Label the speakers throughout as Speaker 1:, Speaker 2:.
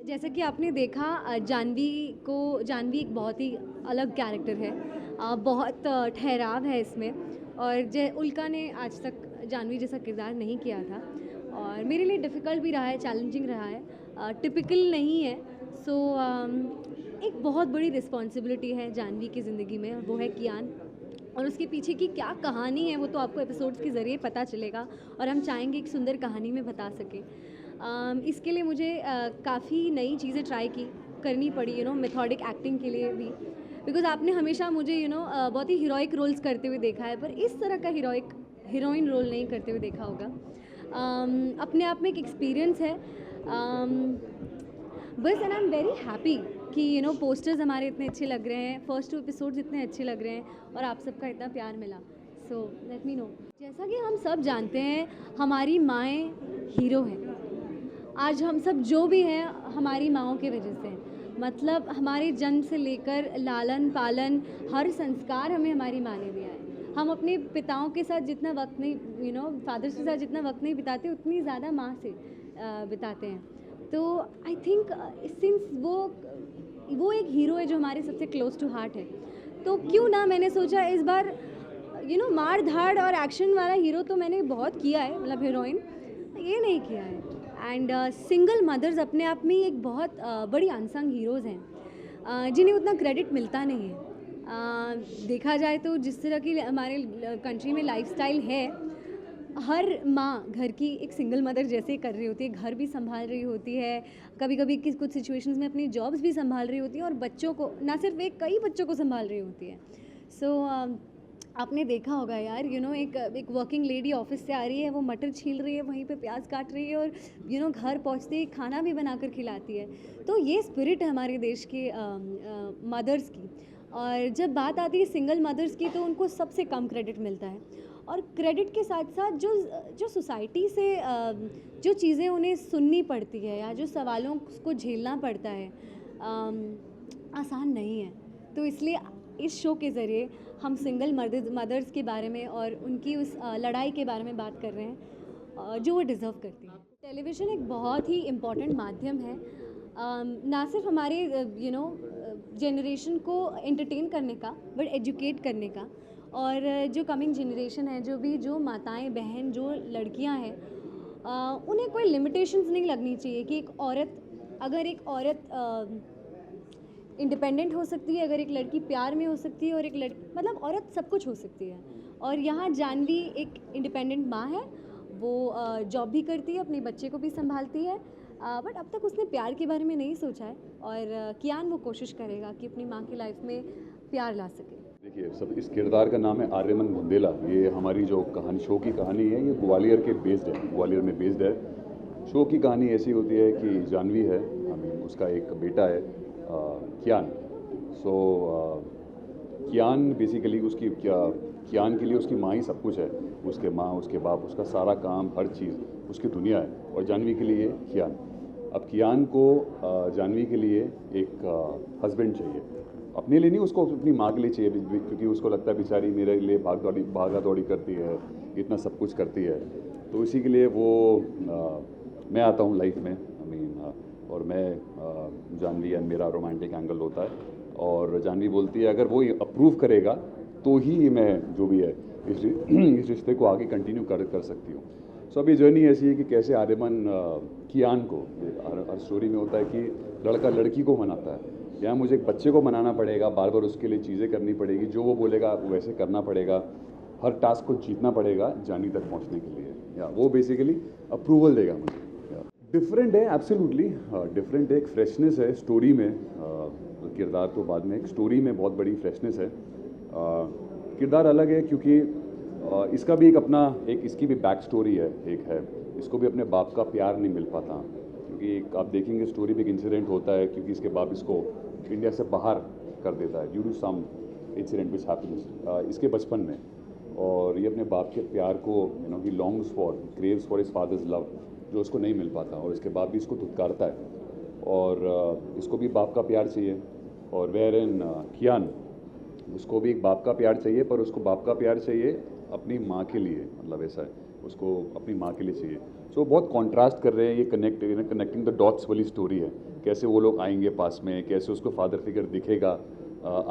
Speaker 1: जैसा कि आपने देखा जानवी एक बहुत ही अलग कैरेक्टर है। बहुत ठहराव है इसमें और जय उल्का ने आज तक जानवी जैसा किरदार नहीं किया था और मेरे लिए डिफ़िकल्ट भी रहा है, चैलेंजिंग रहा है, टिपिकल नहीं है। सो एक बहुत बड़ी रिस्पॉन्सिबिलिटी है जानवी की ज़िंदगी में, वो है कियान। और उसके पीछे की क्या कहानी है वो तो आपको एपिसोड्स के ज़रिए पता चलेगा और हम चाहेंगे एक सुंदर कहानी में बता सकें। इसके लिए मुझे काफ़ी नई चीज़ें ट्राई करनी पड़ी, मेथोडिक एक्टिंग के लिए भी, बिकॉज़ आपने हमेशा मुझे बहुत ही हीरोइक रोल्स करते हुए देखा है, पर इस तरह का हीरोइन रोल नहीं करते हुए देखा होगा। अपने आप में एक एक्सपीरियंस है। बस and I am very happy कि पोस्टर्स हमारे इतने अच्छे लग रहे हैं, फर्स्ट 2 एपिसोड्स इतने अच्छे लग रहे हैं और आप सबका इतना प्यार मिला। So let me know. जैसा कि हम सब जानते हैं, हमारी माएँ हीरो हैं। आज हम सब जो भी हैं हमारी माँओं की वजह से हैं। मतलब हमारे जन्म से लेकर लालन पालन, हर संस्कार हमें हमारी माँ ने दिया है। हम अपने पिताओं के साथ जितना वक्त नहीं, फादर्स के साथ जितना वक्त नहीं बिताते, उतनी ज़्यादा माँ से बिताते हैं। तो आई थिंक सिंस वो एक हीरो है जो हमारे सबसे क्लोज टू हार्ट है, तो क्यों ना मैंने सोचा इस बार मार धाड़ और एक्शन वाला हीरो तो मैंने बहुत किया है, मतलब हीरोइन ये नहीं किया है। एंड सिंगल मदर्स अपने आप में एक बहुत बड़ी अनसंग हीरोज़ हैं, जिन्हें उतना क्रेडिट मिलता नहीं है। देखा जाए तो जिस तरह की हमारे कंट्री में लाइफस्टाइल है, हर माँ घर की एक सिंगल मदर जैसे कर रही होती है, घर भी संभाल रही होती है, कभी कभी कुछ सिचुएशंस में अपनी जॉब्स भी संभाल रही होती है और बच्चों को, ना सिर्फ एक, कई बच्चों को संभाल रही होती है। सो आपने देखा होगा यार, एक वर्किंग लेडी ऑफिस से आ रही है, वो मटर छील रही है, वहीं पे प्याज काट रही है और घर पहुंचते ही खाना भी बनाकर खिलाती है। तो ये स्पिरिट है हमारे देश के मदर्स की। और जब बात आती है सिंगल मदर्स की, तो उनको सबसे कम क्रेडिट मिलता है और क्रेडिट के साथ साथ जो सोसाइटी से जो चीज़ें उन्हें सुननी पड़ती है या जो सवालों को झेलना पड़ता है, आसान नहीं है। तो इसलिए इस शो के ज़रिए हम सिंगल मदर्स के बारे में और उनकी उस लड़ाई के बारे में बात कर रहे हैं जो वो डिज़र्व करती हैं। टेलीविज़न एक बहुत ही इम्पॉर्टेंट माध्यम है, ना सिर्फ हमारे जनरेशन को एंटरटेन करने का, बट एजुकेट करने का। और जो कमिंग जनरेशन है, जो माताएं बहन, जो लड़कियां हैं, उन्हें कोई लिमिटेशंस नहीं लगनी चाहिए कि अगर एक औरत इंडिपेंडेंट हो सकती है, अगर एक लड़की प्यार में हो सकती है और एक लड़की, मतलब औरत सब कुछ हो सकती है। और यहाँ जानवी एक इंडिपेंडेंट माँ है, वो जॉब भी करती है, अपने बच्चे को भी संभालती है, बट अब तक उसने प्यार के बारे में नहीं सोचा है। और कियान वो कोशिश करेगा कि अपनी माँ की लाइफ में प्यार ला सके।
Speaker 2: देखिए, सब इस किरदार का नाम है आर्यमन बुंदेला। ये हमारी जो कहानी, शो की कहानी है, ये ग्वालियर के बेस्ड है, ग्वालियर में बेस्ड है। शो की कहानी ऐसी होती है कि जानवी है, उसका एक बेटा है कियान। सो कियान बेसिकली कियान के लिए उसकी माँ ही सब कुछ है। उसके माँ, उसके बाप, उसका सारा काम, हर चीज़ उसकी दुनिया है। और जानवी के लिए कियान। अब कियान को जानवी के लिए एक हस्बैंड चाहिए, अपने लिए नहीं, उसको अपनी माँ के लिए चाहिए, क्योंकि उसको लगता है बेचारी मेरे लिए भागा दौड़ी करती है, इतना सब कुछ करती है। तो इसी के लिए वो मैं आता हूँ लाइफ में, और मैं जानवी एंड मेरा रोमांटिक एंगल होता है। और जानवी बोलती है अगर वो अप्रूव करेगा तो ही मैं जो भी है इस रिश्ते को आगे कंटिन्यू कर सकती हूँ। सो अब ये जर्नी ऐसी है कि कैसे आर्यमन कियान को, हर स्टोरी में होता है कि लड़का लड़की को मनाता है, यहाँ मुझे एक बच्चे को मनाना पड़ेगा, बार बार उसके लिए चीज़ें करनी पड़ेगी, जो वो बोलेगा वैसे करना पड़ेगा, हर टास्क को जीतना पड़ेगा जानी तक पहुँचने के लिए, या वो बेसिकली अप्रूवल देगा मुझे। डिफरेंट है, एब्सोल्युटली डिफरेंट है, एक फ्रेशनेस है स्टोरी में, किरदार तो बाद में, एक स्टोरी में बहुत बड़ी फ्रेशनेस है। किरदार अलग है क्योंकि इसका भी एक अपना, एक इसकी भी बैक स्टोरी है, एक है, इसको भी अपने बाप का प्यार नहीं मिल पाता, क्योंकि आप देखेंगे स्टोरी में एक इंसिडेंट होता है, क्योंकि इसके बाप इसको इंडिया से बाहर कर देता है due to some incident which happens इसके बचपन में। और ये अपने बाप के प्यार को ही longs for, craves for his father's love, जो उसको नहीं मिल पाता, और इसके बाप भी इसको धुतकारता है, और इसको भी बाप का प्यार चाहिए। और वेयर इन कियान, उसको भी एक बाप का प्यार चाहिए, पर उसको बाप का प्यार चाहिए अपनी माँ के लिए, मतलब ऐसा है, उसको अपनी माँ के लिए चाहिए। सो बहुत कॉन्ट्रास्ट कर रहे हैं, ये कनेक्टिंग द डॉट्स वाली स्टोरी है, कैसे वो लोग आएंगे पास में, कैसे उसको फादर फिगर दिखेगा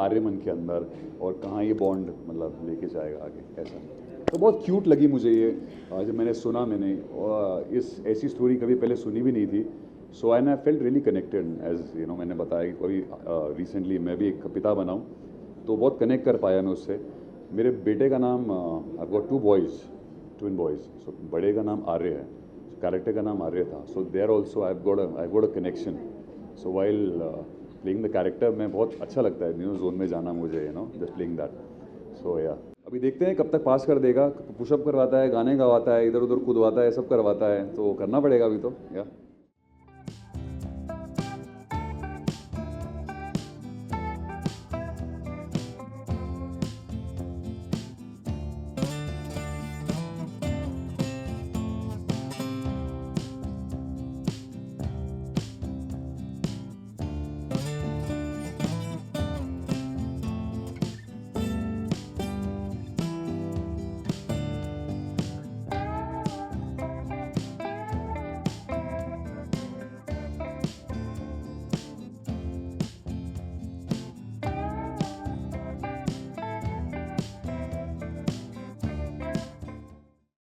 Speaker 2: आर्यमन के अंदर, और कहाँ ये बॉन्ड मतलब लेके जाएगा आगे, ऐसा। तो बहुत क्यूट लगी मुझे ये, जब मैंने सुना, मैंने इस ऐसी स्टोरी कभी पहले सुनी भी नहीं थी। So I felt really connected, as you know मैंने बताया कि कभी रिसेंटली मैं भी एक पिता बना हूँ, तो बहुत कनेक्ट कर पाया मैं उससे। मेरे बेटे का नाम, I got 2 boys, twin boys. So बड़े का नाम आर्य है, कैरेक्टर का नाम आर्य था। So there also I got a connection. So while playing the character में बहुत अच्छा लगता है न्यू जोन में जाना मुझे, जस्ट प्लेइंग दैट। सो या अभी देखते हैं कब तक पास कर देगा। पुशअप करवाता है, गाने गवाता है, इधर उधर कूदवाता है, सब करवाता है, तो करना पड़ेगा अभी तो या